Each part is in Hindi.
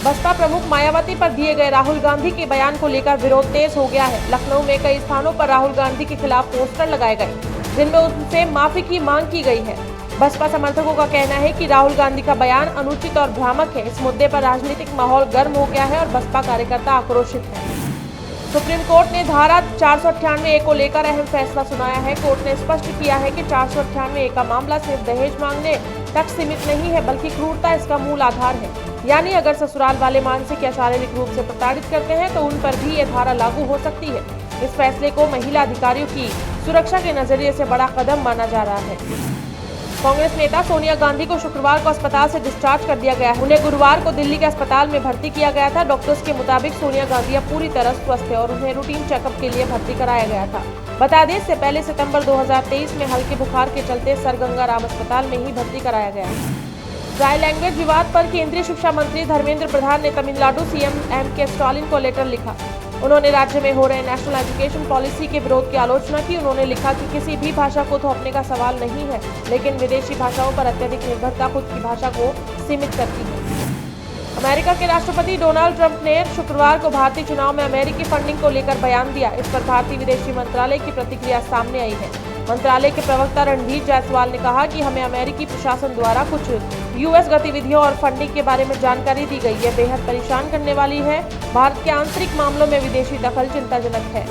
बसपा प्रमुख मायावती पर दिए गए राहुल गांधी के बयान को लेकर विरोध तेज हो गया है। लखनऊ में कई स्थानों पर राहुल गांधी के खिलाफ पोस्टर लगाए गए, जिनमें उनसे माफी की मांग की गई है। बसपा समर्थकों का कहना है कि राहुल गांधी का बयान अनुचित और भ्रामक है। इस मुद्दे पर राजनीतिक माहौल गर्म हो गया है और बसपा कार्यकर्ता आक्रोशित है। सुप्रीम कोर्ट ने धारा 498 को लेकर अहम फैसला सुनाया है। कोर्ट ने स्पष्ट किया है कि 498 का मामला सिर्फ दहेज मांगने तक सीमित नहीं है, बल्कि क्रूरता इसका मूल आधार है। यानी अगर ससुराल वाले मानसिक या शारीरिक रूप से प्रताड़ित करते हैं तो उन पर भी ये धारा लागू हो सकती है। इस फैसले को महिला अधिकारियों की सुरक्षा के नजरिए से बड़ा कदम माना जा रहा है। कांग्रेस नेता सोनिया गांधी को शुक्रवार को अस्पताल से डिस्चार्ज कर दिया गया है। उन्हें गुरुवार को दिल्ली के अस्पताल में भर्ती किया गया था। डॉक्टर्स के मुताबिक सोनिया गांधी अब पूरी तरह स्वस्थ है और उन्हें रूटीन चेकअप के लिए भर्ती कराया गया था। बता दें, इससे पहले सितंबर 2023 में हल्के बुखार के चलते सर गंगा राम अस्पताल में ही भर्ती कराया गया। ट्राई लैंग्वेज विवाद पर केंद्रीय शिक्षा मंत्री धर्मेंद्र प्रधान ने तमिलनाडु सीएम M.K. स्टालिन को लेटर लिखा। उन्होंने राज्य में हो रहे नेशनल एजुकेशन पॉलिसी के विरोध की आलोचना की। उन्होंने लिखा कि किसी भी भाषा को थोपने का सवाल नहीं है, लेकिन विदेशी भाषाओं पर अत्यधिक निर्भरता खुद की भाषा को सीमित करती है। अमेरिका के राष्ट्रपति डोनाल्ड ट्रंप ने शुक्रवार को भारतीय चुनाव में अमेरिकी फंडिंग को लेकर बयान दिया। इस पर भारतीय विदेशी मंत्रालय की प्रतिक्रिया सामने आई है। मंत्रालय के प्रवक्ता रणधीर जायसवाल ने कहा कि हमें अमेरिकी प्रशासन द्वारा कुछ यूएस गतिविधियों और फंडिंग के बारे में जानकारी दी गई है। बेहद परेशान करने वाली है। भारत के आंतरिक मामलों में विदेशी दखल चिंताजनक है।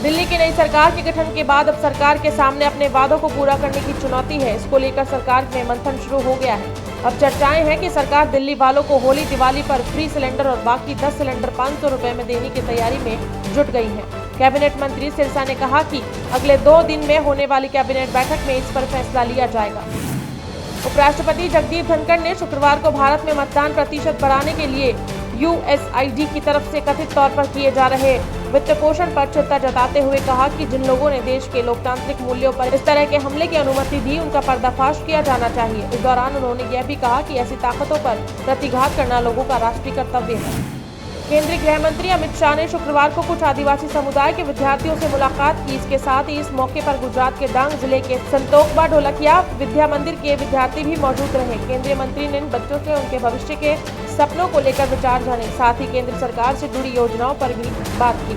दिल्ली की नई सरकार के गठन के बाद अब सरकार के सामने अपने वादों को पूरा करने की चुनौती है। इसको लेकर सरकार में मंथन शुरू हो गया है। अब चर्चाएं हैं कि सरकार दिल्ली वालों को होली दिवाली पर फ्री सिलेंडर और बाकी 10 सिलेंडर 500 रुपए में देने की तैयारी में जुट गई है। कैबिनेट मंत्री सिरसा ने कहा कि अगले 2 दिन में होने वाली कैबिनेट बैठक में इस पर फैसला लिया जाएगा। उपराष्ट्रपति जगदीप धनखड़ ने शुक्रवार को भारत में मतदान प्रतिशत बढ़ाने के लिए USAID की तरफ से कथित तौर पर किए जा रहे वित्त पोषण पर चिंता जताते हुए कहा कि जिन लोगों ने देश के लोकतांत्रिक मूल्यों पर इस तरह के हमले की अनुमति दी, उनका पर्दाफाश किया जाना चाहिए। इस दौरान उन्होंने यह भी कहा कि ऐसी ताकतों पर प्रतिघात करना लोगों का राष्ट्रीय कर्तव्य है। केंद्रीय गृह मंत्री अमित शाह ने शुक्रवार को कुछ आदिवासी समुदाय के विद्यार्थियों से मुलाकात की। इसके साथ ही इस मौके पर गुजरात के डांग जिले के संतोकबा ढोलकिया विद्या मंदिर के विद्यार्थी भी मौजूद रहे। केंद्रीय मंत्री ने इन बच्चों से उनके भविष्य के सपनों को लेकर विचार जाने, साथ ही केंद्र सरकार से जुड़ी योजनाओं पर भी बात की।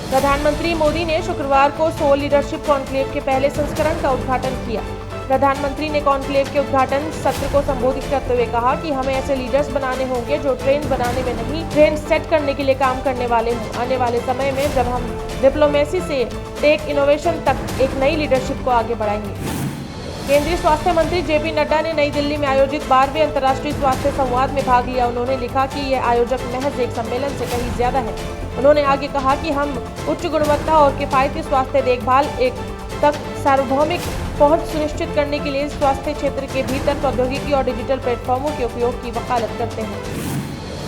प्रधानमंत्री मोदी ने शुक्रवार को सोल लीडरशिप कॉन्क्लेव के पहले संस्करण का उद्घाटन किया। प्रधानमंत्री ने कॉन्क्लेव के उद्घाटन सत्र को संबोधित करते हुए कहा कि हमें ऐसे लीडर्स बनाने होंगे जो ट्रेन बनाने में नहीं, ट्रेन सेट करने के लिए काम करने वाले हों। आने वाले समय में जब हम डिप्लोमेसी से टेक इनोवेशन तक एक नई लीडरशिप को आगे बढ़ाएंगे। केंद्रीय स्वास्थ्य मंत्री JP नड्डा ने नई दिल्ली में आयोजित 12वें अंतर्राष्ट्रीय स्वास्थ्य संवाद में भाग लिया। उन्होंने लिखा कि यह आयोजक महज एक सम्मेलन से कहीं ज्यादा है। उन्होंने आगे कहा कि हम उच्च गुणवत्ता और किफायती स्वास्थ्य देखभाल तक सार्वभौमिक पहुंच सुनिश्चित करने के लिए स्वास्थ्य क्षेत्र के भीतर प्रौद्योगिकी और डिजिटल प्लेटफॉर्मों के उपयोग की वकालत करते हैं।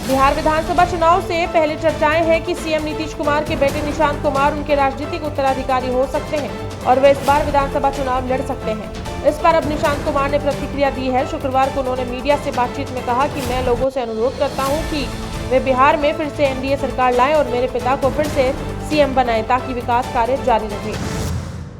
बिहार विधानसभा चुनाव से पहले चर्चाएं हैं कि सीएम नीतीश कुमार के बेटे निशांत कुमार उनके राजनीतिक उत्तराधिकारी हो सकते हैं और वे इस बार विधानसभा चुनाव लड़ सकते हैं। इस पर अब निशांत कुमार ने प्रतिक्रिया दी है। शुक्रवार को उन्होंने मीडिया से बातचीत में कहा कि मैं लोगों से अनुरोध करता हूं कि वे बिहार में फिर से NDA सरकार लाएं और मेरे पिता को फिर से CM बनाएं ताकि विकास कार्य जारी रहे।